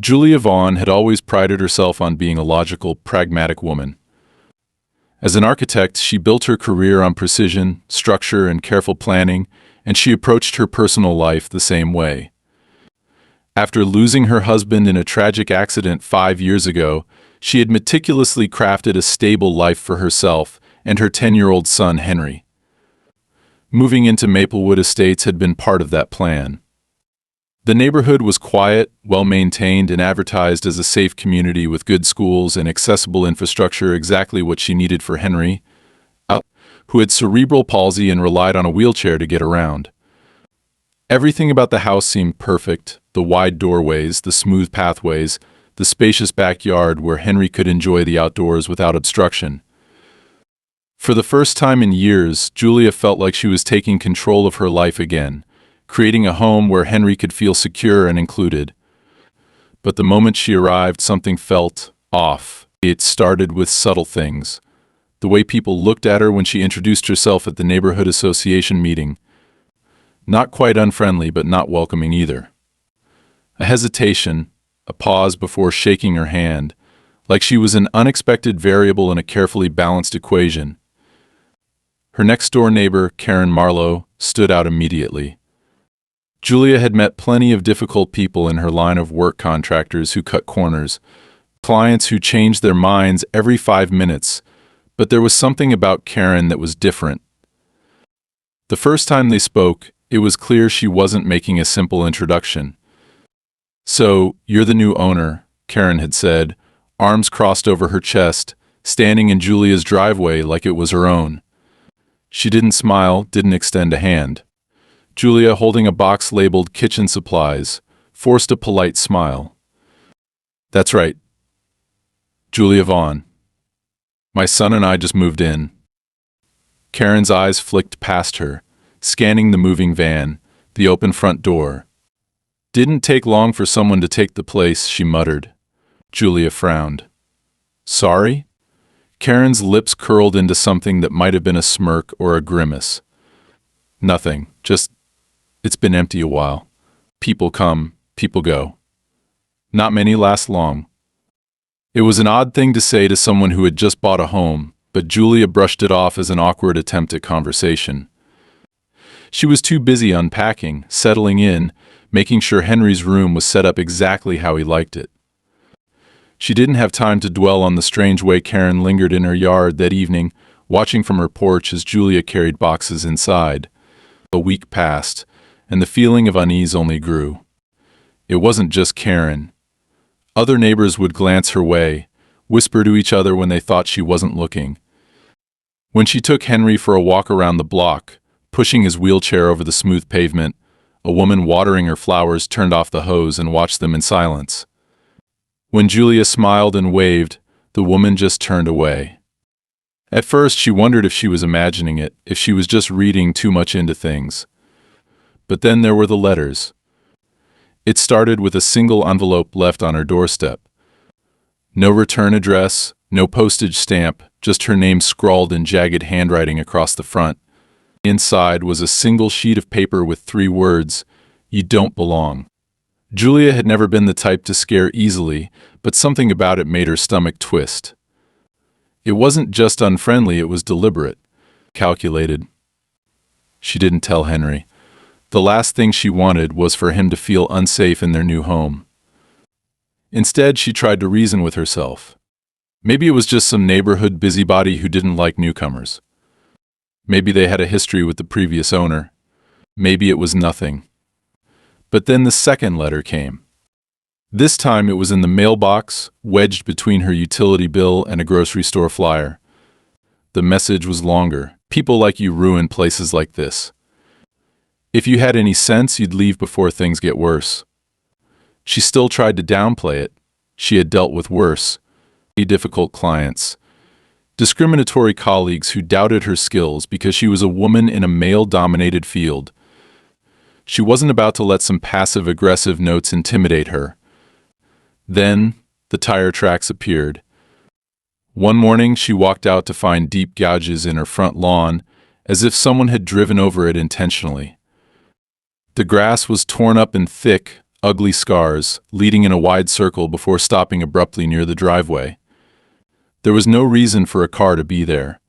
Julia Vaughn had always prided herself on being a logical, pragmatic woman. As an architect, she built her career on precision, structure, and careful planning, and she approached her personal life the same way. After losing her husband in a tragic accident 5 years ago, she had meticulously crafted a stable life for herself and her 10-year-old son, Henry. Moving into Maplewood Estates had been part of that plan. The neighborhood was quiet, well-maintained, and advertised as a safe community with good schools and accessible infrastructure, exactly what she needed for Henry, who had cerebral palsy and relied on a wheelchair to get around. Everything about the house seemed perfect: the wide doorways, the smooth pathways, the spacious backyard where Henry could enjoy the outdoors without obstruction. For the first time in years, Julia felt like she was taking control of her life again, creating a home where Henry could feel secure and included. But the moment she arrived, something felt off. It started with subtle things. The way people looked at her when she introduced herself at the neighborhood association meeting. Not quite unfriendly, but not welcoming either. A hesitation, a pause before shaking her hand, like she was an unexpected variable in a carefully balanced equation. Her next-door neighbor, Karen Marlowe, stood out immediately. Julia had met plenty of difficult people in her line of work: contractors who cut corners, clients who changed their minds every 5 minutes, but there was something about Karen that was different. The first time they spoke, it was clear she wasn't making a simple introduction. "So, you're the new owner," Karen had said, arms crossed over her chest, standing in Julia's driveway like it was her own. She didn't smile, didn't extend a hand. Julia, holding a box labeled kitchen supplies, forced a polite smile. "That's right. Julia Vaughn. My son and I just moved in." Karen's eyes flicked past her, scanning the moving van, the open front door. "Didn't take long for someone to take the place," she muttered. Julia frowned. "Sorry?" Karen's lips curled into something that might have been a smirk or a grimace. "Nothing, just it's been empty a while. People come, people go. Not many last long." It was an odd thing to say to someone who had just bought a home, but Julia brushed it off as an awkward attempt at conversation. She was too busy unpacking, settling in, making sure Henry's room was set up exactly how he liked it. She didn't have time to dwell on the strange way Karen lingered in her yard that evening, watching from her porch as Julia carried boxes inside. A week passed, and the feeling of unease only grew. It wasn't just Karen. Other neighbors would glance her way, whisper to each other when they thought she wasn't looking. When she took Henry for a walk around the block, pushing his wheelchair over the smooth pavement, a woman watering her flowers turned off the hose and watched them in silence. When Julia smiled and waved, the woman just turned away. At first, she wondered if she was imagining it, if she was just reading too much into things. But then there were the letters. It started with a single envelope left on her doorstep. No return address, no postage stamp, just her name scrawled in jagged handwriting across the front. Inside was a single sheet of paper with 3 words: "You don't belong." Julia had never been the type to scare easily, but something about it made her stomach twist. It wasn't just unfriendly, it was deliberate, calculated. She didn't tell Henry. The last thing she wanted was for him to feel unsafe in their new home. Instead, she tried to reason with herself. Maybe it was just some neighborhood busybody who didn't like newcomers. Maybe they had a history with the previous owner. Maybe it was nothing. But then the second letter came. This time it was in the mailbox, wedged between her utility bill and a grocery store flyer. The message was longer. "People like you ruin places like this. If you had any sense, you'd leave before things get worse." She still tried to downplay it. She had dealt with worse, difficult clients, discriminatory colleagues who doubted her skills because she was a woman in a male-dominated field. She wasn't about to let some passive-aggressive notes intimidate her. Then, the tire tracks appeared. One morning, she walked out to find deep gouges in her front lawn, as if someone had driven over it intentionally. The grass was torn up and thick, ugly scars, leading in a wide circle before stopping abruptly near the driveway. There was no reason for a car to be there.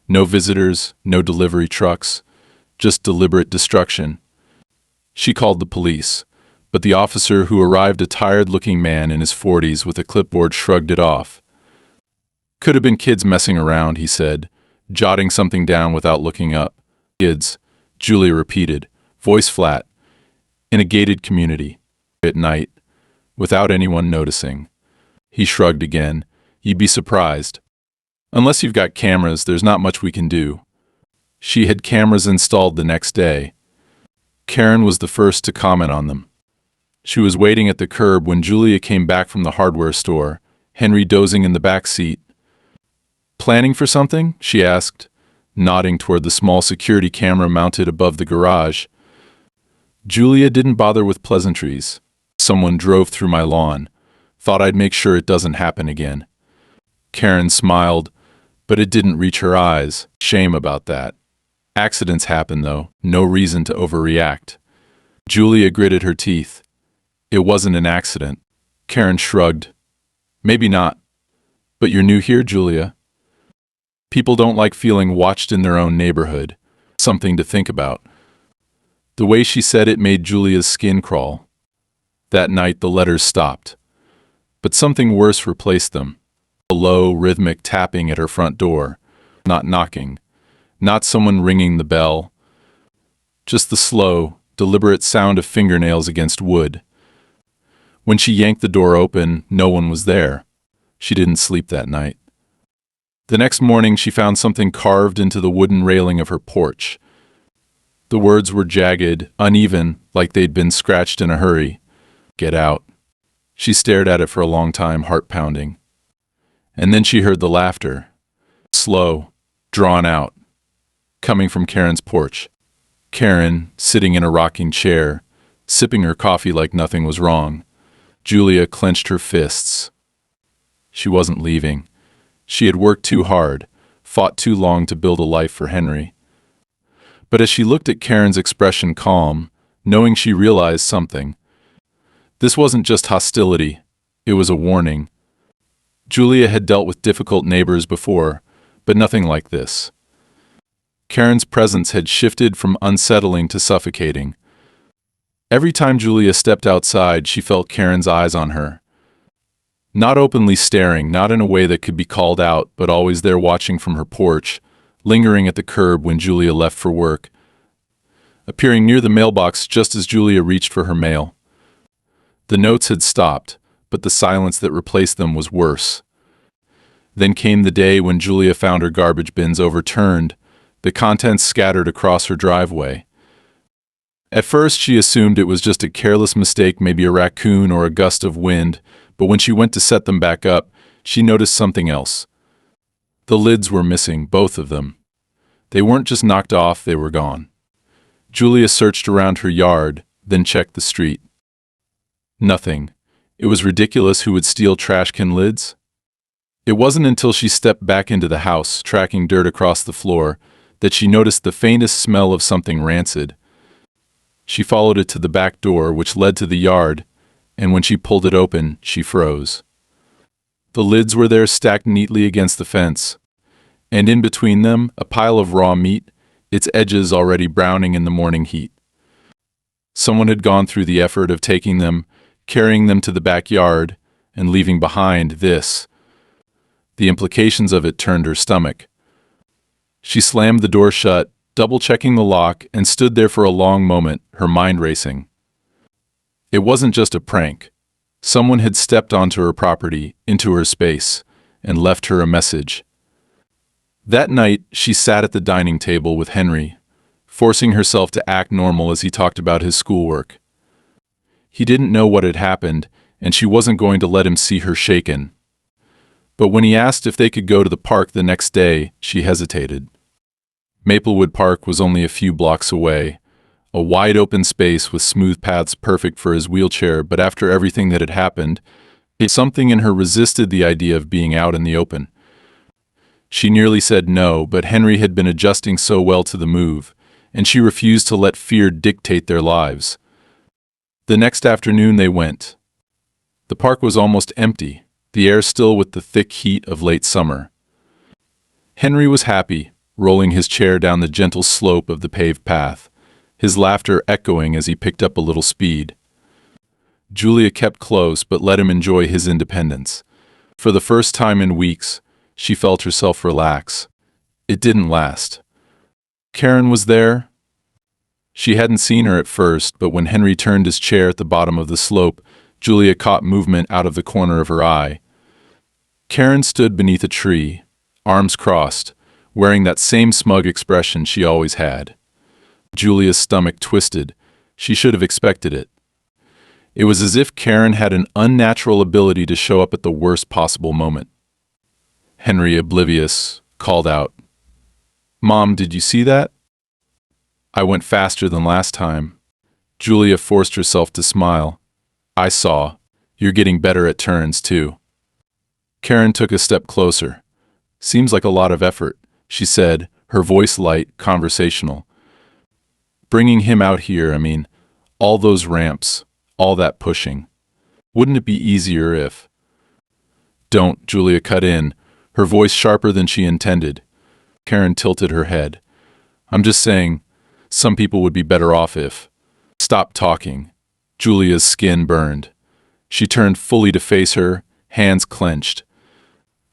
No visitors, no delivery trucks, just deliberate destruction. She called the police, but the officer who arrived, a tired-looking man in his 40s with a clipboard, shrugged it off. Could have been kids messing around, he said, jotting something down without looking up. Kids, Julia repeated, voice flat, in a gated community, at night, without anyone noticing. He shrugged again. You'd be surprised. Unless you've got cameras, there's not much we can do. She had cameras installed the next day. Karen was the first to comment on them. She was waiting at the curb when Julia came back from the hardware store, Henry dozing in the back seat. Planning for something? She asked, nodding toward the small security camera mounted above the garage. Julia didn't bother with pleasantries. Someone drove through my lawn. Thought I'd make sure it doesn't happen again. Karen smiled, but it didn't reach her eyes. Shame about that. Accidents happen, though. No reason to overreact. Julia gritted her teeth. It wasn't an accident. Karen shrugged. Maybe not. But you're new here, Julia. People don't like feeling watched in their own neighborhood. Something to think about. The way she said it made Julia's skin crawl. That night the letters stopped. But something worse replaced them. A low, rhythmic tapping at her front door. Not knocking. Not someone ringing the bell. Just the slow, deliberate sound of fingernails against wood. When she yanked the door open, no one was there. She didn't sleep that night. The next morning she found something carved into the wooden railing of her porch. The words were jagged, uneven, like they'd been scratched in a hurry. Get out. She stared at it for a long time, heart pounding. And then she heard the laughter. Slow, drawn out, coming from Karen's porch. Karen, sitting in a rocking chair, sipping her coffee like nothing was wrong. Julia clenched her fists. She wasn't leaving. She had worked too hard, fought too long to build a life for Henry. But as she looked at Karen's expression calm, knowing she realized something. This wasn't just hostility, it was a warning. Julia had dealt with difficult neighbors before, but nothing like this. Karen's presence had shifted from unsettling to suffocating. Every time Julia stepped outside, she felt Karen's eyes on her. Not openly staring, not in a way that could be called out, but always there watching from her porch, lingering at the curb when Julia left for work, appearing near the mailbox just as Julia reached for her mail. The notes had stopped, but the silence that replaced them was worse. Then came the day when Julia found her garbage bins overturned, the contents scattered across her driveway. At first she assumed it was just a careless mistake, maybe a raccoon or a gust of wind, but when she went to set them back up, she noticed something else. The lids were missing, both of them. They weren't just knocked off, they were gone. Julia searched around her yard, then checked the street. Nothing. It was ridiculous who would steal trash can lids. It wasn't until she stepped back into the house, tracking dirt across the floor, that she noticed the faintest smell of something rancid. She followed it to the back door, which led to the yard, and when she pulled it open, she froze. The lids were there stacked neatly against the fence, and in between them, a pile of raw meat, its edges already browning in the morning heat. Someone had gone through the effort of taking them, carrying them to the backyard, and leaving behind this. The implications of it turned her stomach. She slammed the door shut, double-checking the lock, and stood there for a long moment, her mind racing. It wasn't just a prank. Someone had stepped onto her property, into her space, and left her a message. That night, she sat at the dining table with Henry, forcing herself to act normal as he talked about his schoolwork. He didn't know what had happened, and she wasn't going to let him see her shaken. But when he asked if they could go to the park the next day, she hesitated. Maplewood Park was only a few blocks away, a wide-open space with smooth paths perfect for his wheelchair, but after everything that had happened, something in her resisted the idea of being out in the open. She nearly said no, but Henry had been adjusting so well to the move, and she refused to let fear dictate their lives. The next afternoon they went. The park was almost empty, the air still with the thick heat of late summer. Henry was happy, rolling his chair down the gentle slope of the paved path, his laughter echoing as he picked up a little speed. Julia kept close but let him enjoy his independence. For the first time in weeks, she felt herself relax. It didn't last. Karen was there. She hadn't seen her at first, but when Henry turned his chair at the bottom of the slope, Julia caught movement out of the corner of her eye. Karen stood beneath a tree, arms crossed, wearing that same smug expression she always had. Julia's stomach twisted. She should have expected it. It was as if Karen had an unnatural ability to show up at the worst possible moment. Henry, oblivious, called out, "Mom, did you see that?" I went faster than last time. Julia forced herself to smile. I saw. You're getting better at turns, too. Karen took a step closer. Seems like a lot of effort, she said, her voice light, conversational. Bringing him out here, all those ramps, all that pushing. Wouldn't it be easier if... Don't, Julia cut in, her voice sharper than she intended. Karen tilted her head. I'm just saying, some people would be better off if... Stop talking. Julia's skin burned. She turned fully to face her, hands clenched.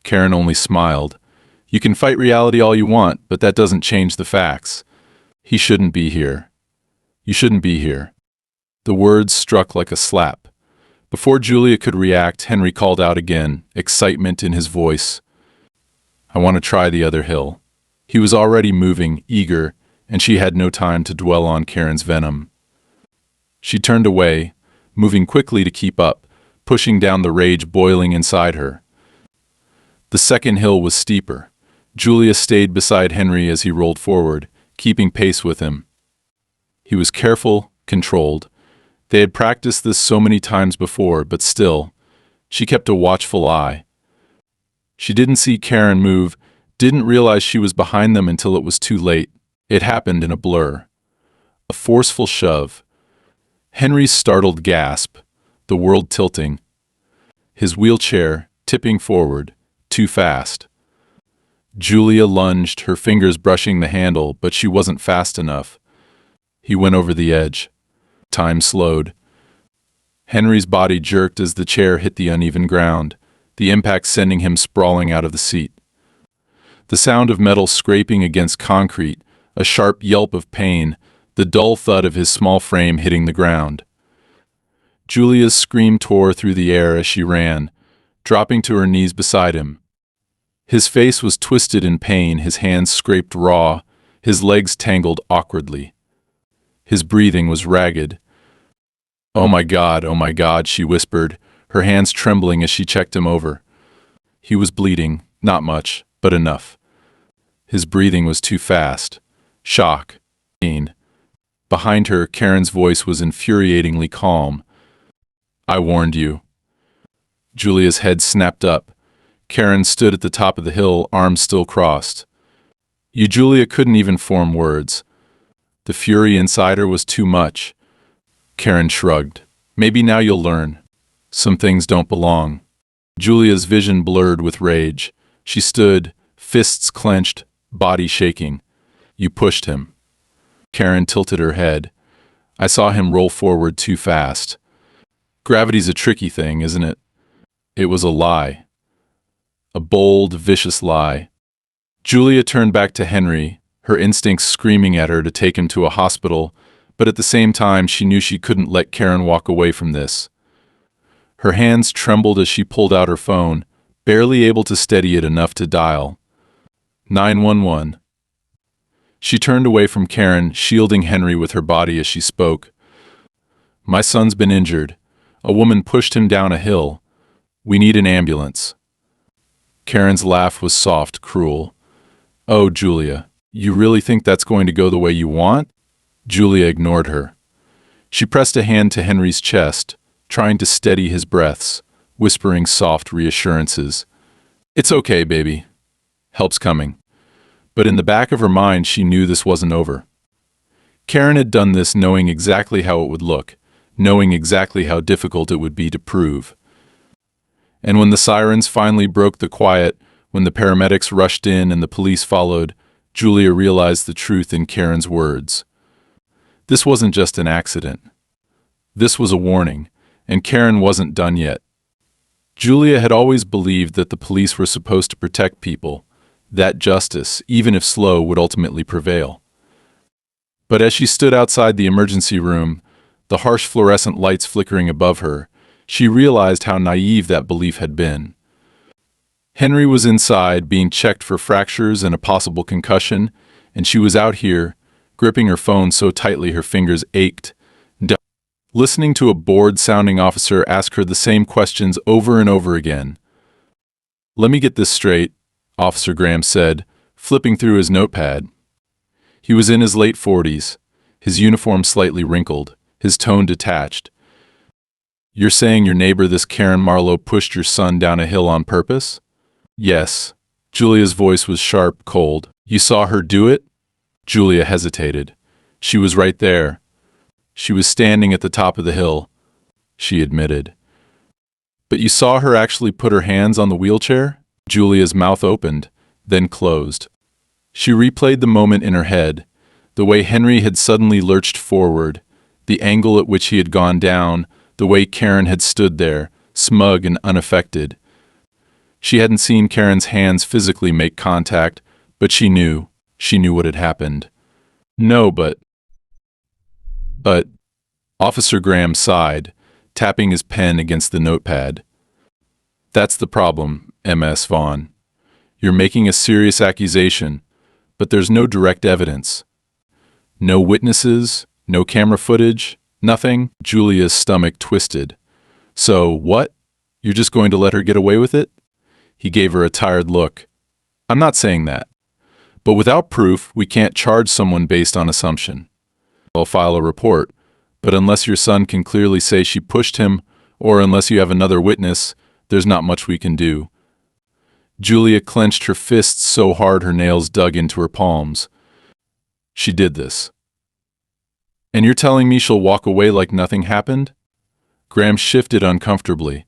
Karen only smiled. You can fight reality all you want, but that doesn't change the facts. He shouldn't be here. You shouldn't be here. The words struck like a slap. Before Julia could react, Henry called out again, excitement in his voice. I want to try the other hill. He was already moving, eager, and she had no time to dwell on Karen's venom. She turned away, moving quickly to keep up, pushing down the rage boiling inside her. The second hill was steeper. Julia stayed beside Henry as he rolled forward, keeping pace with him. He was careful, controlled. They had practiced this so many times before, but still, she kept a watchful eye. She didn't see Karen move, didn't realize she was behind them until it was too late. It happened in a blur. A forceful shove. Henry's startled gasp, the world tilting. His wheelchair tipping forward, too fast. Julia lunged, her fingers brushing the handle, but she wasn't fast enough. He went over the edge. Time slowed. Henry's body jerked as the chair hit the uneven ground, the impact sending him sprawling out of the seat. The sound of metal scraping against concrete, a sharp yelp of pain, the dull thud of his small frame hitting the ground. Julia's scream tore through the air as she ran, dropping to her knees beside him. His face was twisted in pain, his hands scraped raw, his legs tangled awkwardly. His breathing was ragged. Oh my God, she whispered, her hands trembling as she checked him over. He was bleeding, not much, but enough. His breathing was too fast. Shock. Pain. Behind her, Karen's voice was infuriatingly calm. I warned you. Julia's head snapped up. Karen stood at the top of the hill, arms still crossed. Julia couldn't even form words. The fury inside her was too much. Karen shrugged. Maybe now you'll learn. Some things don't belong. Julia's vision blurred with rage. She stood, fists clenched, body shaking. You pushed him. Karen tilted her head. I saw him roll forward too fast. Gravity's a tricky thing, isn't it? It was a lie. A bold, vicious lie. Julia turned back to Henry, her instincts screaming at her to take him to a hospital, but at the same time she knew she couldn't let Karen walk away from this. Her hands trembled as she pulled out her phone, barely able to steady it enough to dial. 911. She turned away from Karen, shielding Henry with her body as she spoke. My son's been injured. A woman pushed him down a hill. We need an ambulance. Karen's laugh was soft, cruel. Oh, Julia, you really think that's going to go the way you want? Julia ignored her. She pressed a hand to Henry's chest, trying to steady his breaths, whispering soft reassurances. It's okay, baby. Help's coming. But in the back of her mind, she knew this wasn't over. Karen had done this knowing exactly how it would look. knowing exactly how difficult it would be to prove. And when the sirens finally broke the quiet, when the paramedics rushed in and the police followed, Julia realized the truth in Karen's words. This wasn't just an accident. This was a warning, and Karen wasn't done yet. Julia had always believed that the police were supposed to protect people, that justice, even if slow, would ultimately prevail. But as she stood outside the emergency room, the harsh fluorescent lights flickering above her, she realized how naive that belief had been. Henry was inside, being checked for fractures and a possible concussion, and she was out here, gripping her phone so tightly her fingers ached, listening to a bored-sounding officer ask her the same questions over and over again. "Let me get this straight," Officer Graham said, flipping through his notepad. He was in his late 40s, his uniform slightly wrinkled, his tone detached. "You're saying your neighbor, this Karen Marlowe, pushed your son down a hill on purpose?" "Yes." Julia's voice was sharp, cold. "You saw her do it?" Julia hesitated. "She was right there. She was standing at the top of the hill," she admitted. "But you saw her actually put her hands on the wheelchair?" Julia's mouth opened, then closed. She replayed the moment in her head, the way Henry had suddenly lurched forward, the angle at which he had gone down, the way Karen had stood there, smug and unaffected. She hadn't seen Karen's hands physically make contact, but she knew what had happened. "No, but, Officer Graham sighed, tapping his pen against the notepad. "That's the problem, MS Vaughn. You're making a serious accusation, but there's no direct evidence. No witnesses, no camera footage, nothing." Julia's stomach twisted. "So, what? You're just going to let her get away with it?" He gave her a tired look. "I'm not saying that. But without proof, we can't charge someone based on assumption. I'll file a report, but unless your son can clearly say she pushed him, or unless you have another witness, there's not much we can do." Julia clenched her fists so hard her nails dug into her palms. "She did this. And you're telling me she'll walk away like nothing happened?" Graham shifted uncomfortably.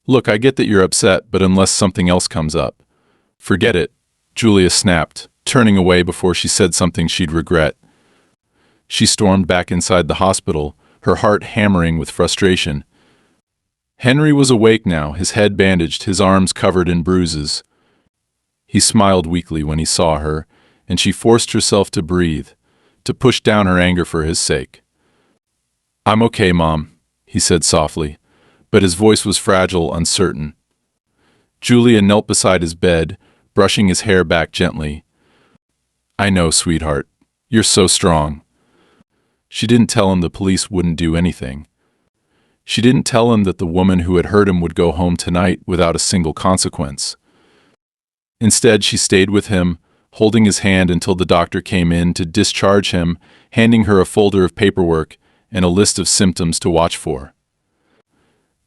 "Look, I get that you're upset, but unless something else comes up." "Forget it," Julia snapped, turning away before she said something she'd regret. She stormed back inside the hospital, her heart hammering with frustration. Henry was awake now, his head bandaged, his arms covered in bruises. He smiled weakly when he saw her, and she forced herself to breathe, to push down her anger for his sake. "I'm okay, Mom," he said softly, but his voice was fragile, uncertain. Julia knelt beside his bed, brushing his hair back gently. "I know, sweetheart. You're so strong." She didn't tell him the police wouldn't do anything. She didn't tell him that the woman who had hurt him would go home tonight without a single consequence. Instead, she stayed with him, holding his hand until the doctor came in to discharge him, handing her a folder of paperwork and a list of symptoms to watch for.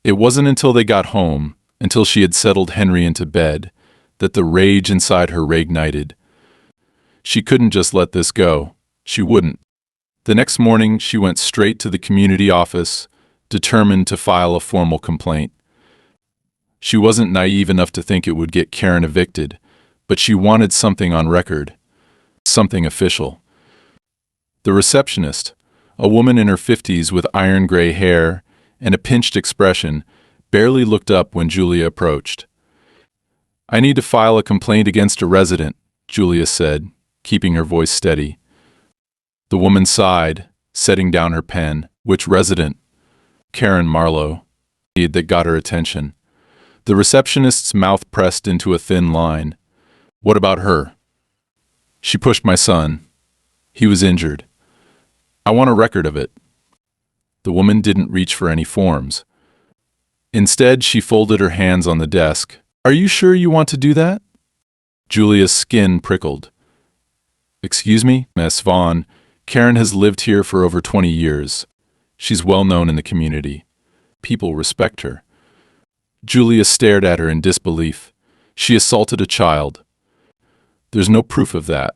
It wasn't until they got home, until she had settled Henry into bed, that the rage inside her reignited. She couldn't just let this go. She wouldn't. The next morning, she went straight to the community office, determined to file a formal complaint. She wasn't naive enough to think it would get Karen evicted, but she wanted something on record, something official. The receptionist, a woman in her 50s with iron gray hair and a pinched expression, barely looked up when Julia approached. "I need to file a complaint against a resident," Julia said, keeping her voice steady. The woman sighed, setting down her pen. "Which resident?" "Karen Marlowe," that got her attention. The receptionist's mouth pressed into a thin line. "What about her?" "She pushed my son. He was injured. I want a record of it." The woman didn't reach for any forms. Instead, she folded her hands on the desk. "Are you sure you want to do that?" Julia's skin prickled. "Excuse me, Miss Vaughn, Karen has lived here for over 20 years. She's well known in the community. People respect her." Julia stared at her in disbelief. "She assaulted a child." "There's no proof of that."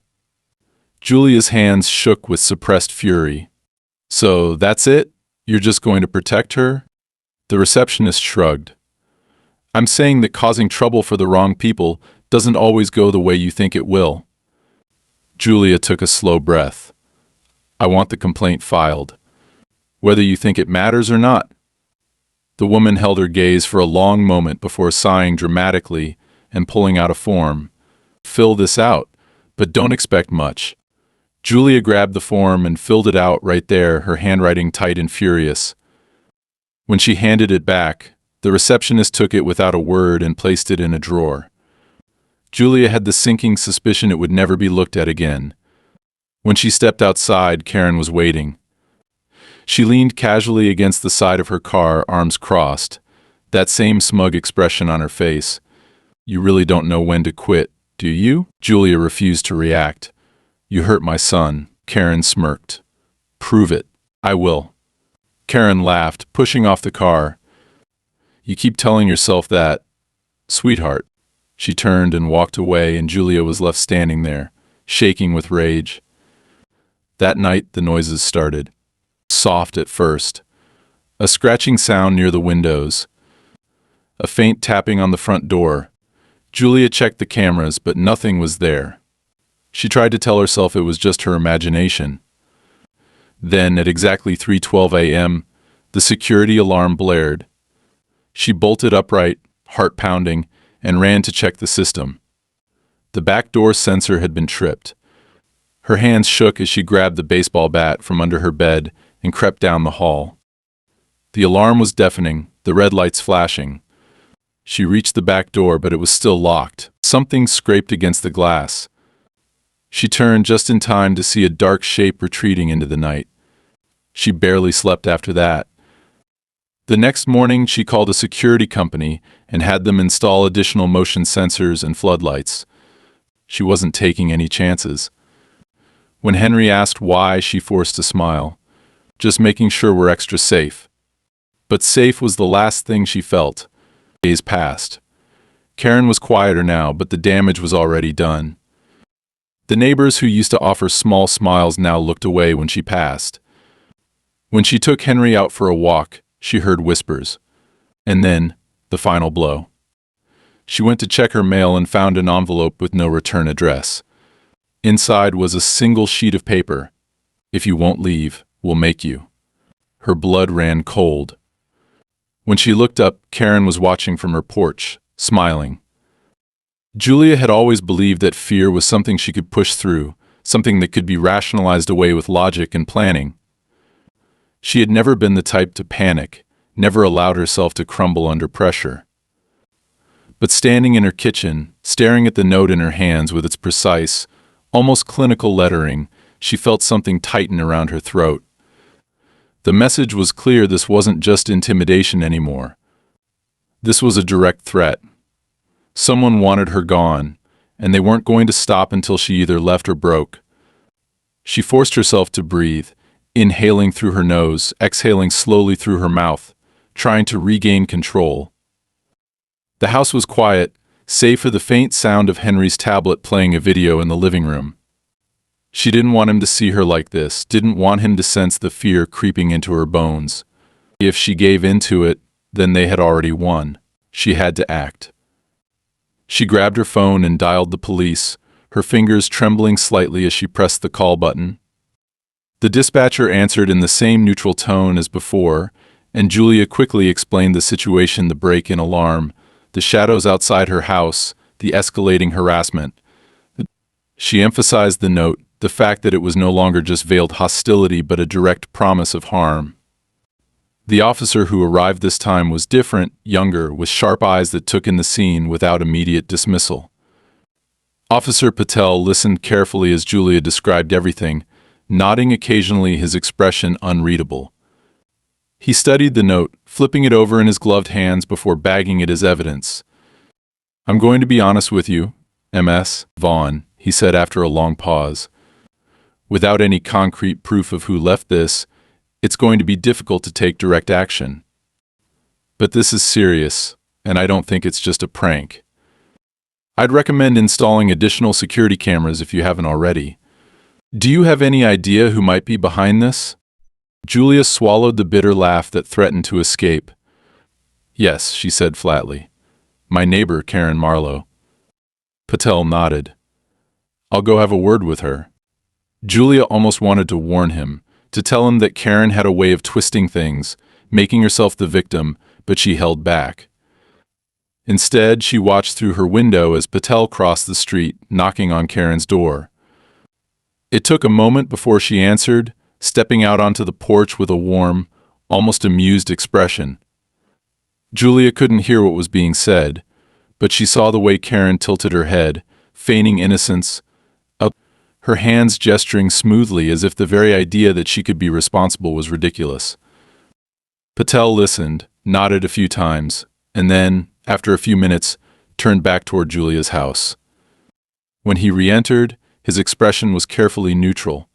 Julia's hands shook with suppressed fury. "So that's it? You're just going to protect her? The receptionist shrugged. I'm saying that causing trouble for the wrong people doesn't always go the way you think it will. Julia took a slow breath. I want the complaint filed, whether you think it matters or not. The woman held her gaze for a long moment before sighing dramatically and pulling out a form. Fill this out, but don't expect much. Julia grabbed the form and filled it out right there, her handwriting tight and furious. When she handed it back, the receptionist took it without a word and placed it in a drawer. Julia had the sinking suspicion it would never be looked at again. When she stepped outside, Karen was waiting. She leaned casually against the side of her car, arms crossed, that same smug expression on her face. You really don't know when to quit, do you? Julia refused to react. You hurt my son, Karen smirked. Prove it. I will. Karen laughed, pushing off the car. You keep telling yourself that. Sweetheart. She turned and walked away, and Julia was left standing there, shaking with rage. That night, the noises started. Soft at first. A scratching sound near the windows. A faint tapping on the front door. Julia checked the cameras, but nothing was there. She tried to tell herself it was just her imagination. Then, at exactly 3:12 a.m., the security alarm blared. She bolted upright, heart pounding, and ran to check the system. The back door sensor had been tripped. Her hands shook as she grabbed the baseball bat from under her bed and crept down the hall. The alarm was deafening, the red lights flashing. She reached the back door, but it was still locked. Something scraped against the glass. She turned just in time to see a dark shape retreating into the night. She barely slept after that. The next morning, she called a security company and had them install additional motion sensors and floodlights. She wasn't taking any chances. When Henry asked why, she forced a smile. Just making sure we're extra safe. But safe was the last thing she felt. Days passed. Karen was quieter now, but the damage was already done. The neighbors who used to offer small smiles now looked away when she passed. When she took Henry out for a walk, she heard whispers. And then, the final blow. She went to check her mail and found an envelope with no return address. Inside was a single sheet of paper. If you won't leave, we'll make you. Her blood ran cold. When she looked up, Karen was watching from her porch, smiling. Julia had always believed that fear was something she could push through, something that could be rationalized away with logic and planning. She had never been the type to panic, never allowed herself to crumble under pressure. But standing in her kitchen, staring at the note in her hands with its precise, almost clinical lettering, she felt something tighten around her throat. The message was clear. This wasn't just intimidation anymore. This was a direct threat. Someone wanted her gone, and they weren't going to stop until she either left or broke. She forced herself to breathe, inhaling through her nose, exhaling slowly through her mouth, trying to regain control. The house was quiet, save for the faint sound of Henry's tablet playing a video in the living room. She didn't want him to see her like this, didn't want him to sense the fear creeping into her bones. If she gave in to it, then they had already won. She had to act. She grabbed her phone and dialed the police, her fingers trembling slightly as she pressed the call button. The dispatcher answered in the same neutral tone as before, and Julia quickly explained the situation: the break-in alarm, the shadows outside her house, the escalating harassment. She emphasized the note, the fact that it was no longer just veiled hostility but a direct promise of harm. The officer who arrived this time was different, younger, with sharp eyes that took in the scene without immediate dismissal. Officer Patel listened carefully as Julia described everything, nodding occasionally, his expression unreadable. He studied the note, flipping it over in his gloved hands before bagging it as evidence. "I'm going to be honest with you, Ms. Vaughn," he said after a long pause. "Without any concrete proof of who left this, it's going to be difficult to take direct action. But this is serious, and I don't think it's just a prank. I'd recommend installing additional security cameras if you haven't already. Do you have any idea who might be behind this?" Julia swallowed the bitter laugh that threatened to escape. Yes, she said flatly. My neighbor, Karen Marlowe. Patel nodded. I'll go have a word with her. Julia almost wanted to warn him, to tell him that Karen had a way of twisting things, making herself the victim, but she held back. Instead, she watched through her window as Patel crossed the street, knocking on Karen's door. It took a moment before she answered, stepping out onto the porch with a warm, almost amused expression. Julia couldn't hear what was being said, but she saw the way Karen tilted her head, feigning innocence, her hands gesturing smoothly as if the very idea that she could be responsible was ridiculous. Patel listened, nodded a few times, and then, after a few minutes, turned back toward Julia's house. When he re-entered, his expression was carefully neutral.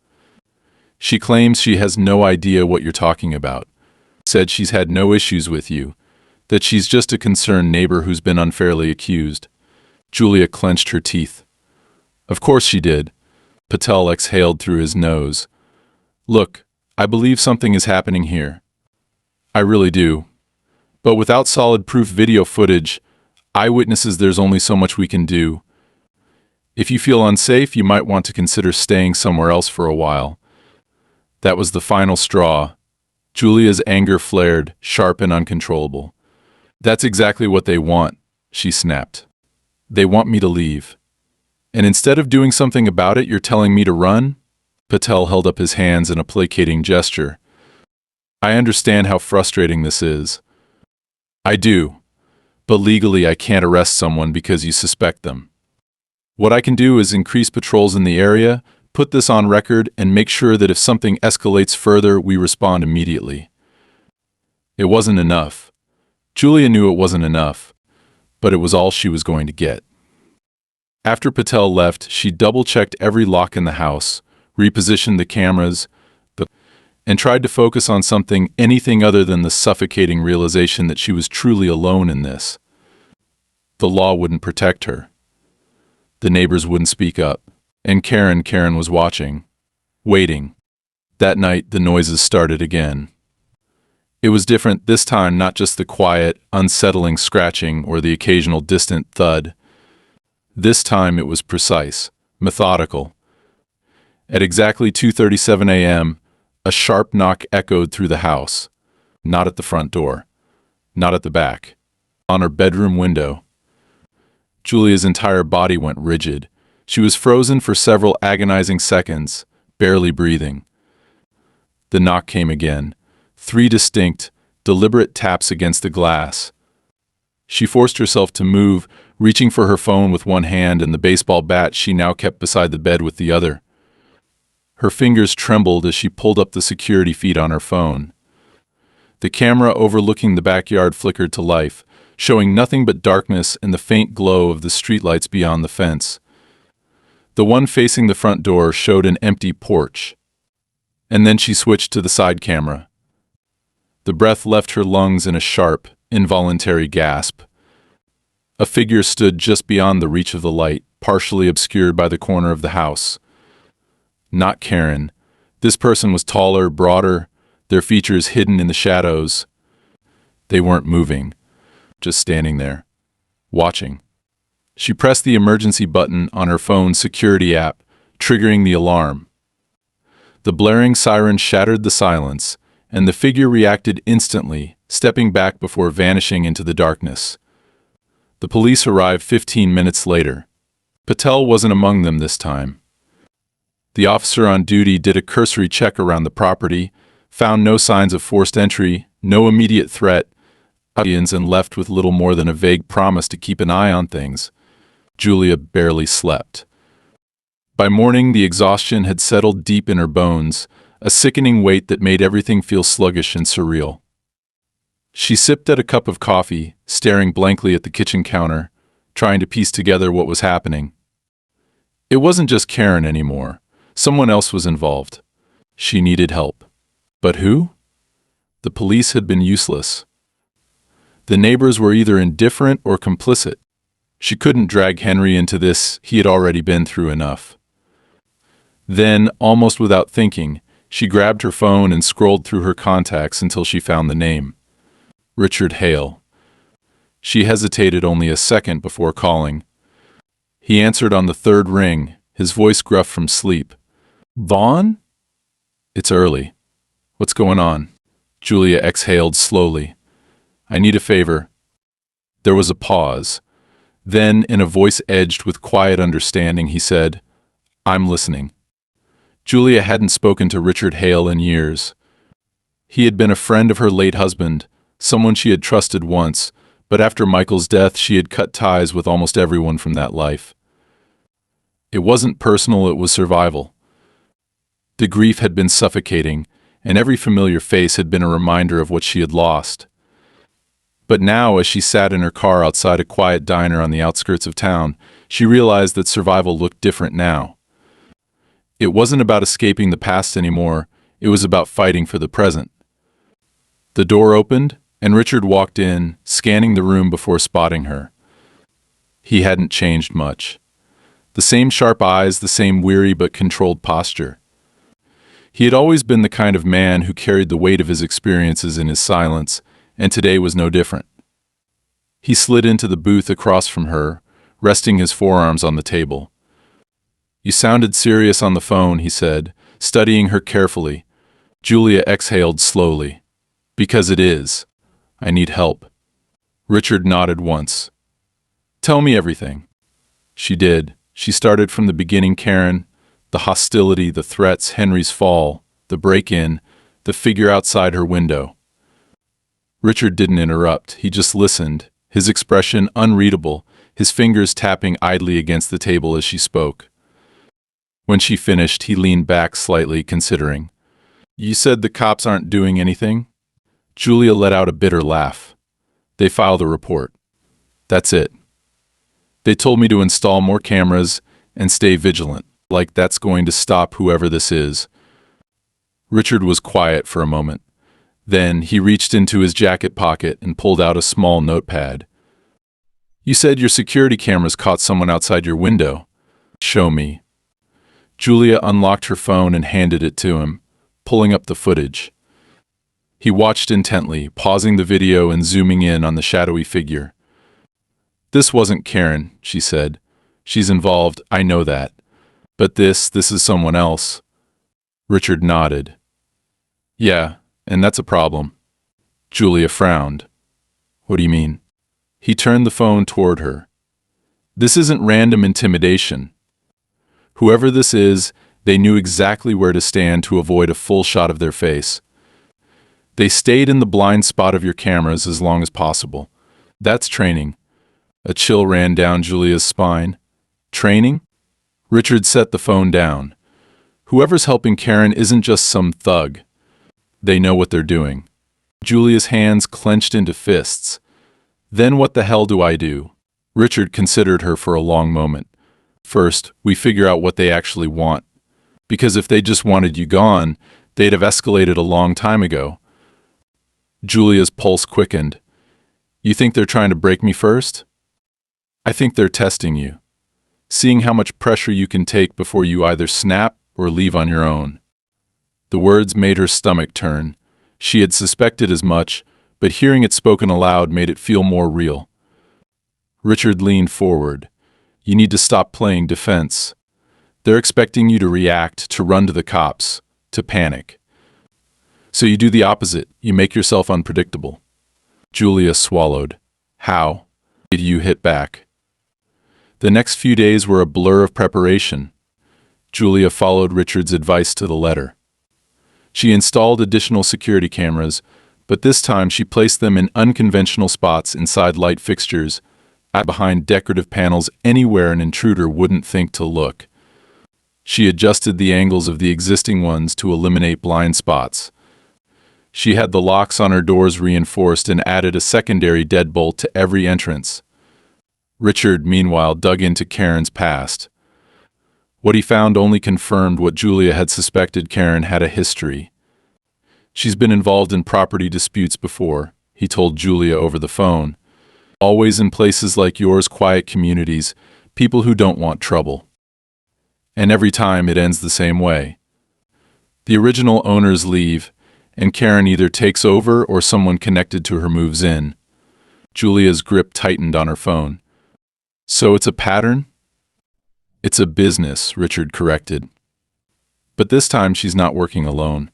She claims she has no idea what you're talking about. Said she's had no issues with you, that she's just a concerned neighbor who's been unfairly accused. Julia clenched her teeth. Of course she did. Patel exhaled through his nose. Look, I believe something is happening here. I really do. But without solid proof video footage, eyewitnesses, there's only so much we can do. If you feel unsafe, you might want to consider staying somewhere else for a while. That was the final straw. Julia's anger flared, sharp and uncontrollable. That's exactly what they want, she snapped. They want me to leave. And instead of doing something about it, you're telling me to run? Patel held up his hands in a placating gesture. I understand how frustrating this is. I do. But legally I can't arrest someone because you suspect them. What I can do is increase patrols in the area, put this on record, and make sure that if something escalates further, we respond immediately. It wasn't enough. Julia knew it wasn't enough, but it was all she was going to get. After Patel left, she double-checked every lock in the house, repositioned the cameras, and tried to focus on anything other than the suffocating realization that she was truly alone in this. The law wouldn't protect her. The neighbors wouldn't speak up. And Karen was watching, waiting. That night, the noises started again. It was different this time, not just the quiet, unsettling scratching or the occasional distant thud. This time it was precise, methodical. At exactly 2:37 a.m., a sharp knock echoed through the house. Not at the front door. Not at the back. On her bedroom window. Julia's entire body went rigid. She was frozen for several agonizing seconds, barely breathing. The knock came again. 3 distinct, deliberate taps against the glass. She forced herself to move, reaching for her phone with one hand and the baseball bat she now kept beside the bed with the other. Her fingers trembled as she pulled up the security feed on her phone. The camera overlooking the backyard flickered to life, showing nothing but darkness and the faint glow of the streetlights beyond the fence. The one facing the front door showed an empty porch. And then she switched to the side camera. The breath left her lungs in a sharp, involuntary gasp. A figure stood just beyond the reach of the light, partially obscured by the corner of the house. Not Karen. This person was taller, broader, their features hidden in the shadows. They weren't moving, just standing there, watching. She pressed the emergency button on her phone's security app, triggering the alarm. The blaring siren shattered the silence, and the figure reacted instantly, stepping back before vanishing into the darkness. The police arrived 15 minutes later. Patel wasn't among them this time. The officer on duty did a cursory check around the property, found no signs of forced entry, no immediate threat, and left with little more than a vague promise to keep an eye on things. Julia barely slept. By morning, the exhaustion had settled deep in her bones, a sickening weight that made everything feel sluggish and surreal. She sipped at a cup of coffee, staring blankly at the kitchen counter, trying to piece together what was happening. It wasn't just Karen anymore. Someone else was involved. She needed help. But who? The police had been useless. The neighbors were either indifferent or complicit. She couldn't drag Henry into this, he had already been through enough. Then, almost without thinking, She grabbed her phone and scrolled through her contacts until she found the name. Richard Hale. She hesitated only a second before calling. He answered on the third ring, his voice gruff from sleep. Vaughn? It's early. What's going on? Julia exhaled slowly. I need a favor. There was a pause. Then, in a voice edged with quiet understanding, he said, I'm listening. Julia hadn't spoken to Richard Hale in years. He had been a friend of her late husband, someone she had trusted once, but after Michael's death she had cut ties with almost everyone from that life. It wasn't personal, it was survival. The grief had been suffocating, and every familiar face had been a reminder of what she had lost. But now, as she sat in her car outside a quiet diner on the outskirts of town, she realized that survival looked different now. It wasn't about escaping the past anymore, it was about fighting for the present. The door opened, and Richard walked in, scanning the room before spotting her. He hadn't changed much. The same sharp eyes, the same weary but controlled posture. He had always been the kind of man who carried the weight of his experiences in his silence, and today was no different. He slid into the booth across from her, resting his forearms on the table. You sounded serious on the phone, he said, studying her carefully. Julia exhaled slowly. Because it is. I need help. Richard nodded once. Tell me everything. She did. She started from the beginning, Karen. The hostility, the threats, Henry's fall, the break-in, the figure outside her window. Richard didn't interrupt. He just listened, his expression unreadable, his fingers tapping idly against the table as she spoke. When she finished, he leaned back slightly, considering. You said the cops aren't doing anything? Julia let out a bitter laugh. They filed a report. That's it. They told me to install more cameras and stay vigilant, like that's going to stop whoever this is. Richard was quiet for a moment. Then he reached into his jacket pocket and pulled out a small notepad. You said your security cameras caught someone outside your window. Show me. Julia unlocked her phone and handed it to him, pulling up the footage. He watched intently, pausing the video and zooming in on the shadowy figure. This wasn't Karen, she said. She's involved, I know that. But this is someone else. Richard nodded. Yeah, and that's a problem. Julia frowned. What do you mean? He turned the phone toward her. This isn't random intimidation. Whoever this is, they knew exactly where to stand to avoid a full shot of their face. They stayed in the blind spot of your cameras as long as possible. That's training. A chill ran down Julia's spine. Training? Richard set the phone down. Whoever's helping Karen isn't just some thug. They know what they're doing. Julia's hands clenched into fists. Then what the hell do I do? Richard considered her for a long moment. First, we figure out what they actually want. Because if they just wanted you gone, they'd have escalated a long time ago. Julia's pulse quickened. You think they're trying to break me first? I think they're testing you. Seeing how much pressure you can take before you either snap or leave on your own. The words made her stomach turn. She had suspected as much, but hearing it spoken aloud made it feel more real. Richard leaned forward. You need to stop playing defense. They're expecting you to react, to run to the cops, to panic. So you do the opposite. You make yourself unpredictable. Julia swallowed. How did you hit back? The next few days were a blur of preparation. Julia followed Richard's advice to the letter. She installed additional security cameras, but this time she placed them in unconventional spots inside light fixtures, behind decorative panels anywhere an intruder wouldn't think to look. She adjusted the angles of the existing ones to eliminate blind spots. She had the locks on her doors reinforced and added a secondary deadbolt to every entrance. Richard, meanwhile, dug into Karen's past. What he found only confirmed what Julia had suspected. Karen had a history. She's been involved in property disputes before, he told Julia over the phone. Always in places like yours, quiet communities, people who don't want trouble. And every time it ends the same way. The original owners leave, and Karen either takes over or someone connected to her moves in. Julia's grip tightened on her phone. So it's a pattern? It's a business, Richard corrected. But this time she's not working alone.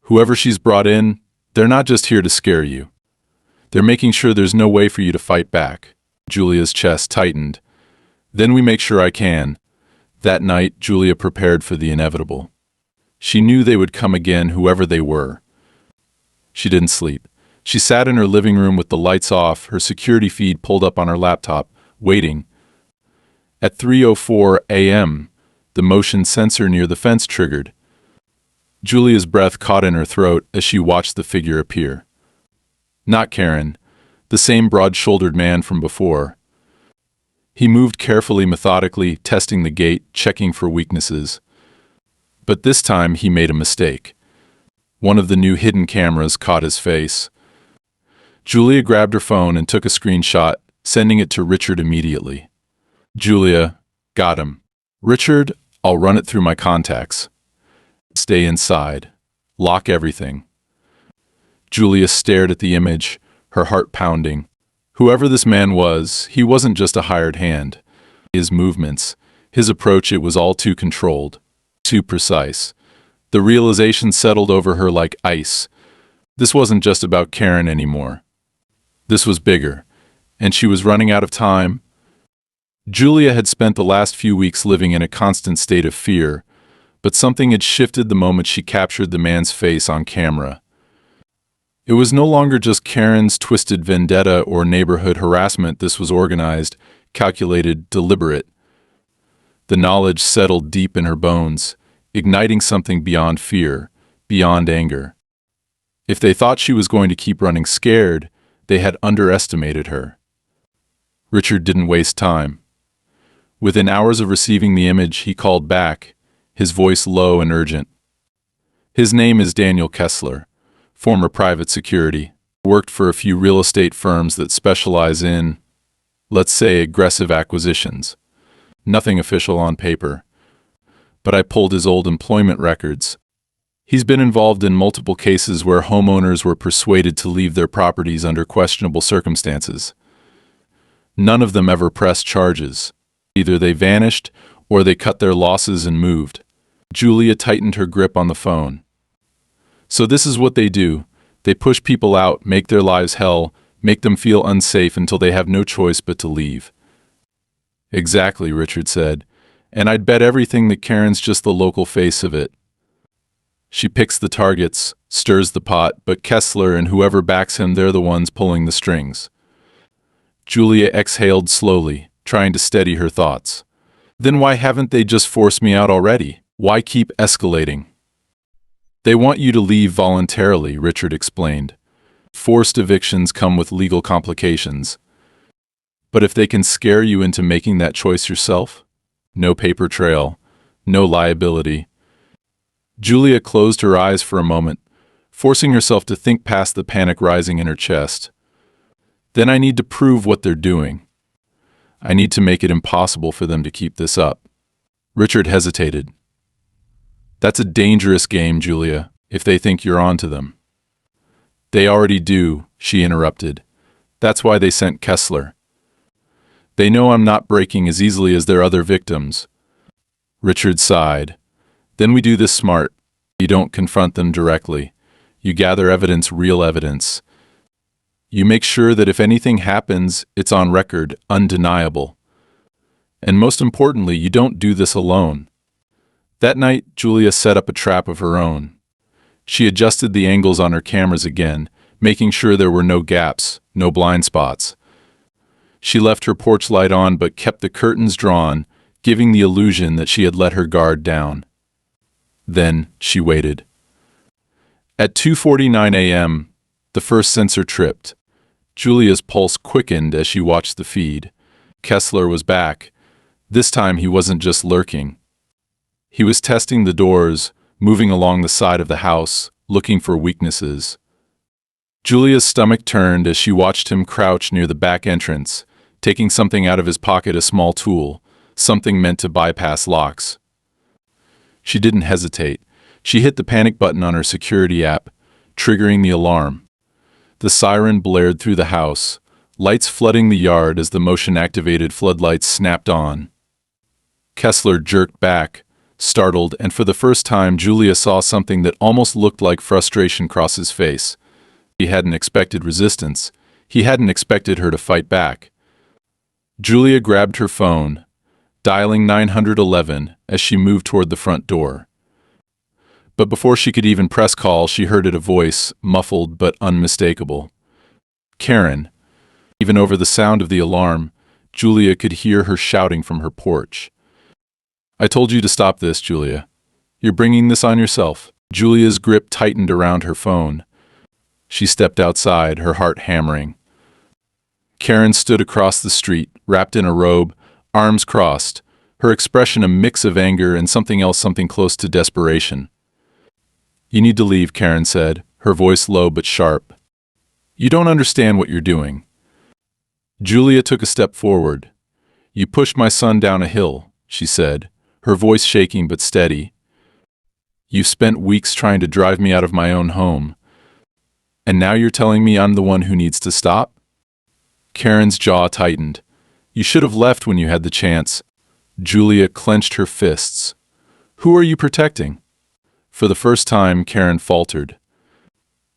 Whoever she's brought in, they're not just here to scare you. They're making sure there's no way for you to fight back. Julia's chest tightened. Then we make sure I can. That night, Julia prepared for the inevitable. She knew they would come again, whoever they were. She didn't sleep. She sat in her living room with the lights off, her security feed pulled up on her laptop, waiting. At 3:04 a.m., the motion sensor near the fence triggered. Julia's breath caught in her throat as she watched the figure appear. Not Karen, the same broad-shouldered man from before. He moved carefully, methodically, testing the gate, checking for weaknesses. But this time he made a mistake. One of the new hidden cameras caught his face. Julia grabbed her phone and took a screenshot, sending it to Richard immediately. Julia, got him. Richard, I'll run it through my contacts. Stay inside. Lock everything. Julia stared at the image, her heart pounding. Whoever this man was, he wasn't just a hired hand. His movements, his approach, it was all too controlled, too precise. The realization settled over her like ice. This wasn't just about Karen anymore. This was bigger, and she was running out of time. Julia had spent the last few weeks living in a constant state of fear, but something had shifted the moment she captured the man's face on camera. It was no longer just Karen's twisted vendetta or neighborhood harassment. This was organized, calculated, deliberate. The knowledge settled deep in her bones, igniting something beyond fear, beyond anger. If they thought she was going to keep running scared, they had underestimated her. Richard didn't waste time. Within hours of receiving the image, he called back, his voice low and urgent. His name is Daniel Kessler, former private security, worked for a few real estate firms that specialize in, let's say, aggressive acquisitions. Nothing official on paper. But I pulled his old employment records. He's been involved in multiple cases where homeowners were persuaded to leave their properties under questionable circumstances. None of them ever pressed charges. Either they vanished or they cut their losses and moved. Julia tightened her grip on the phone. So this is what they do. They push people out, make their lives hell, make them feel unsafe until they have no choice but to leave. Exactly, Richard said. And I'd bet everything that Karen's just the local face of it. She picks the targets, stirs the pot, but Kessler and whoever backs him, they're the ones pulling the strings. Julia exhaled slowly, trying to steady her thoughts. Then why haven't they just forced me out already? Why keep escalating? They want you to leave voluntarily, Richard explained. Forced evictions come with legal complications. But if they can scare you into making that choice yourself, no paper trail, no liability. Julia closed her eyes for a moment, forcing herself to think past the panic rising in her chest. Then I need to prove what they're doing. I need to make it impossible for them to keep this up. Richard hesitated. That's a dangerous game, Julia, if they think you're on to them. They already do, she interrupted. That's why they sent Kessler. They know I'm not breaking as easily as their other victims. Richard sighed. Then we do this smart. You don't confront them directly. You gather evidence, real evidence. You make sure that if anything happens, it's on record, undeniable. And most importantly, you don't do this alone. That night, Julia set up a trap of her own. She adjusted the angles on her cameras again, making sure there were no gaps, no blind spots. She left her porch light on but kept the curtains drawn, giving the illusion that she had let her guard down. Then she waited. At 2:49 a.m., the first sensor tripped. Julia's pulse quickened as she watched the feed. Kessler was back. This time he wasn't just lurking. He was testing the doors, moving along the side of the house, looking for weaknesses. Julia's stomach turned as she watched him crouch near the back entrance, taking something out of his pocket, a small tool, something meant to bypass locks. She didn't hesitate. She hit the panic button on her security app, triggering the alarm. The siren blared through the house, lights flooding the yard as the motion-activated floodlights snapped on. Kessler jerked back, startled, and for the first time Julia saw something that almost looked like frustration cross his face. He hadn't expected resistance. He hadn't expected her to fight back. Julia grabbed her phone, dialing 911 as she moved toward the front door. But before she could even press call, she heard a voice, muffled but unmistakable. Karen. Even over the sound of the alarm, Julia could hear her shouting from her porch. I told you to stop this, Julia. You're bringing this on yourself. Julia's grip tightened around her phone. She stepped outside, her heart hammering. Karen stood across the street, wrapped in a robe, arms crossed, her expression a mix of anger and something else, something close to desperation. You need to leave, Karen said, her voice low but sharp. You don't understand what you're doing. Julia took a step forward. You pushed my son down a hill, she said, her voice shaking but steady. You've spent weeks trying to drive me out of my own home. And now you're telling me I'm the one who needs to stop? Karen's jaw tightened. You should have left when you had the chance. Julia clenched her fists. Who are you protecting? For the first time, Karen faltered.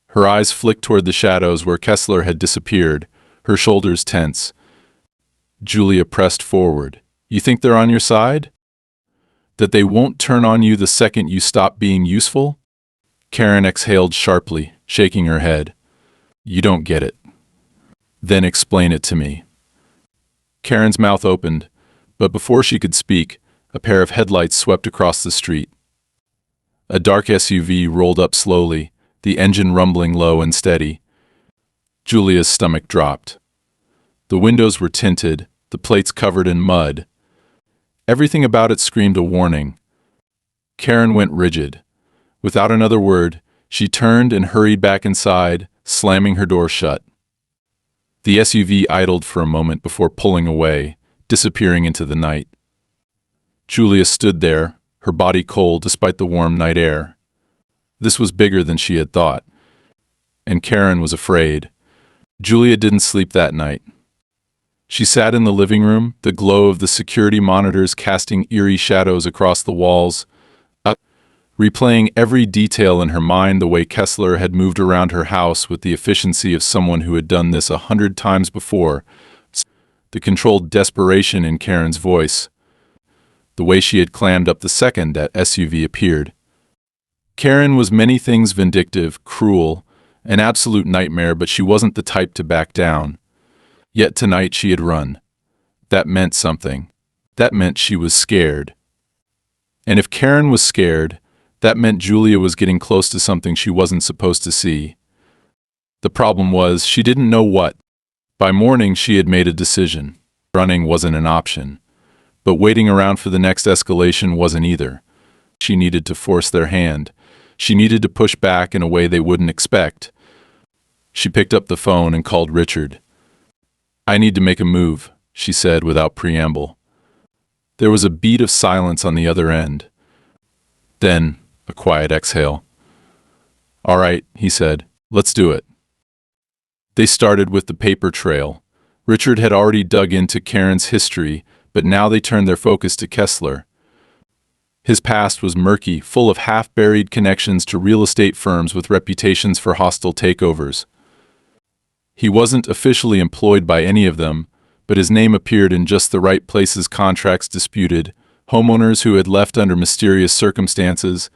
Her eyes flicked toward the shadows where Kessler had disappeared, her shoulders tense. Julia pressed forward. You think they're on your side? That they won't turn on you the second you stop being useful? Karen exhaled sharply, shaking her head. You don't get it. Then explain it to me. Karen's mouth opened, but before she could speak, a pair of headlights swept across the street. A dark SUV rolled up slowly, the engine rumbling low and steady. Julia's stomach dropped. The windows were tinted, the plates covered in mud. Everything about it screamed a warning. Karen went rigid. Without another word, she turned and hurried back inside, slamming her door shut. The SUV idled for a moment before pulling away, disappearing into the night. Julia stood there, her body cold despite the warm night air. This was bigger than she had thought. And Karen was afraid. Julia didn't sleep that night. She sat in the living room, the glow of the security monitors casting eerie shadows across the walls, replaying every detail in her mind the way Kessler had moved around her house with the efficiency of someone who had done this 100 times before, the controlled desperation in Karen's voice, the way she had clammed up the second that SUV appeared. Karen was many things: vindictive, cruel, an absolute nightmare, but she wasn't the type to back down. Yet tonight she had run. That meant something. That meant she was scared. And if Karen was scared, that meant Julia was getting close to something she wasn't supposed to see. The problem was, she didn't know what. By morning, she had made a decision. Running wasn't an option. But waiting around for the next escalation wasn't either. She needed to force their hand. She needed to push back in a way they wouldn't expect. She picked up the phone and called Richard. I need to make a move, she said without preamble. There was a beat of silence on the other end. Then, a quiet exhale. All right, he said, let's do it. They started with the paper trail. Richard had already dug into Karen's history, but now they turned their focus to Kessler. His past was murky, full of half-buried connections to real estate firms with reputations for hostile takeovers. He wasn't officially employed by any of them, but his name appeared in just the right places: contracts disputed, homeowners who had left under mysterious circumstances,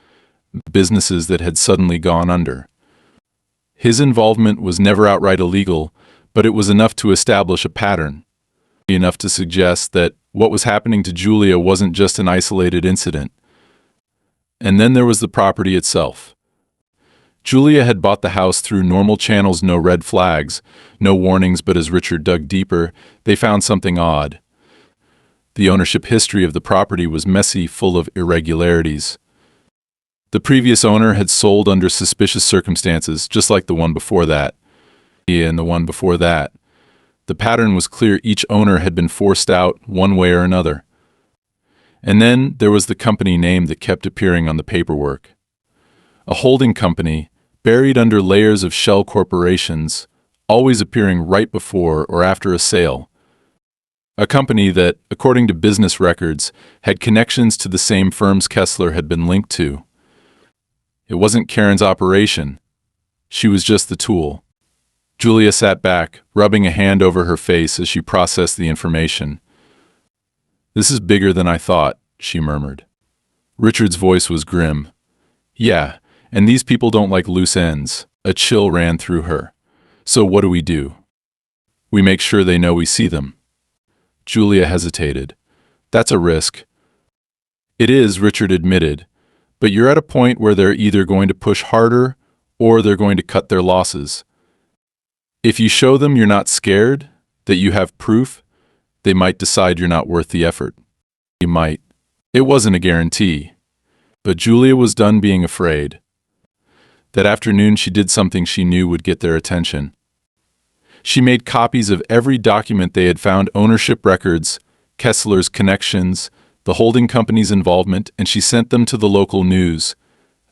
businesses that had suddenly gone under. His involvement was never outright illegal, but it was enough to establish a pattern. Enough to suggest that what was happening to Julia wasn't just an isolated incident. And then there was the property itself. Julia had bought the house through normal channels, no red flags, no warnings, but as Richard dug deeper, they found something odd. The ownership history of the property was messy, full of irregularities. The previous owner had sold under suspicious circumstances, just like the one before that. And the one before that. The pattern was clear: each owner had been forced out one way or another. And then there was the company name that kept appearing on the paperwork. A holding company, buried under layers of shell corporations, always appearing right before or after a sale. A company that, according to business records, had connections to the same firms Kessler had been linked to. It wasn't Karen's operation. She was just the tool. Julia sat back, rubbing a hand over her face as she processed the information. "This is bigger than I thought," she murmured. Richard's voice was grim. "Yeah, and these people don't like loose ends." A chill ran through her. "So what do? We make sure they know we see them." Julia hesitated. "That's a risk." "It is," Richard admitted, "but you're at a point where they're either going to push harder or they're going to cut their losses. If you show them you're not scared, that you have proof, they might decide you're not worth the effort." You might. It wasn't a guarantee. But Julia was done being afraid. That afternoon she did something she knew would get their attention. She made copies of every document they had found: ownership records, Kessler's connections, the holding company's involvement, and she sent them to the local news,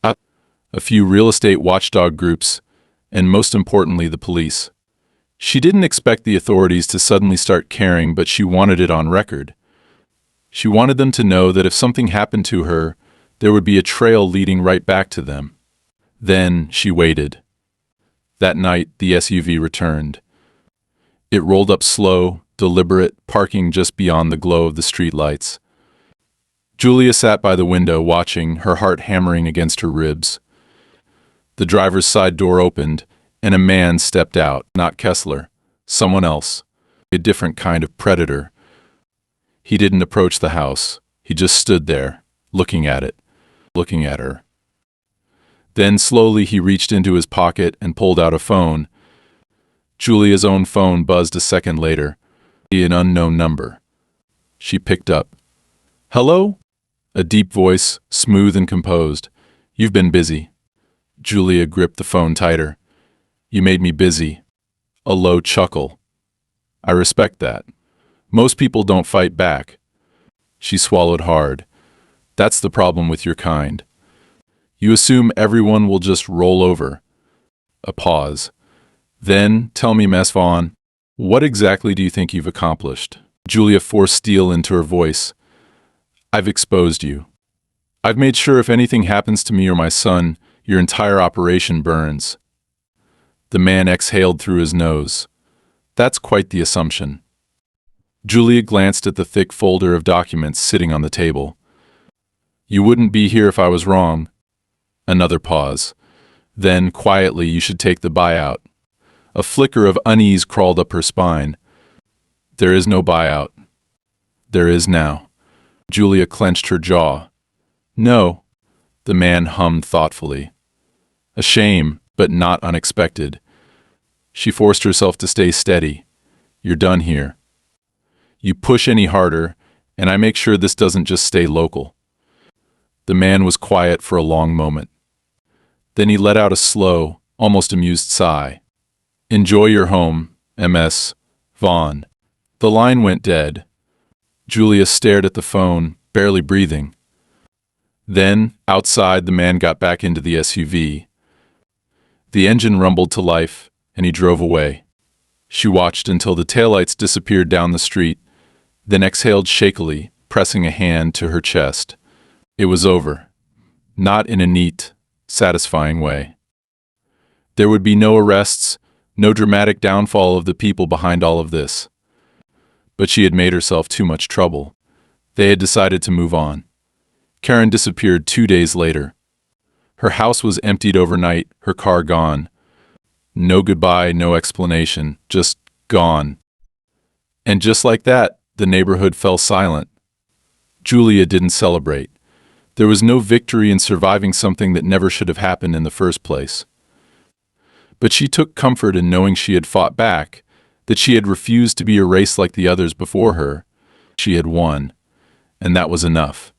a few real estate watchdog groups, and most importantly, the police. She didn't expect the authorities to suddenly start caring, but she wanted it on record. She wanted them to know that if something happened to her, there would be a trail leading right back to them. Then she waited. That night, the SUV returned. It rolled up slow, deliberate, parking just beyond the glow of the streetlights. Julia sat by the window watching, her heart hammering against her ribs. The driver's side door opened, and a man stepped out. Not Kessler, someone else, a different kind of predator. He didn't approach the house. He just stood there, looking at it, looking at her. Then slowly he reached into his pocket and pulled out a phone. Julia's own phone buzzed a second later. An unknown number. She picked up. "Hello?" A deep voice, smooth and composed. "You've been busy." Julia gripped the phone tighter. "You made me busy." A low chuckle. "I respect that. Most people don't fight back." She swallowed hard. "That's the problem with your kind. You assume everyone will just roll over." A pause. "Then, tell me, Miss Vaughn, what exactly do you think you've accomplished?" Julia forced steel into her voice. "I've exposed you. I've made sure if anything happens to me or my son, your entire operation burns." The man exhaled through his nose. "That's quite the assumption." Julia glanced at the thick folder of documents sitting on the table. "You wouldn't be here if I was wrong." Another pause. Then, quietly, "You should take the buyout." A flicker of unease crawled up her spine. "There is no buyout." "There is now." Julia clenched her jaw. "No," the man hummed thoughtfully. "A shame, but not unexpected." She forced herself to stay steady. "You're done here. You push any harder, and I make sure this doesn't just stay local." The man was quiet for a long moment. Then he let out a slow, almost amused sigh. "Enjoy your home, Ms. Vaughn." The line went dead. Julia stared at the phone, barely breathing. Then, outside, the man got back into the SUV. The engine rumbled to life, and he drove away. She watched until the taillights disappeared down the street, then exhaled shakily, pressing a hand to her chest. It was over. Not in a neat, satisfying way. There would be no arrests, no dramatic downfall of the people behind all of this. But she had made herself too much trouble. They had decided to move on. Karen disappeared 2 days later. Her house was emptied overnight, her car gone. No goodbye, no explanation, just gone. And just like that, the neighborhood fell silent. Julia didn't celebrate. There was no victory in surviving something that never should have happened in the first place. But she took comfort in knowing she had fought back, that she had refused to be erased like the others before her. She had won, and that was enough.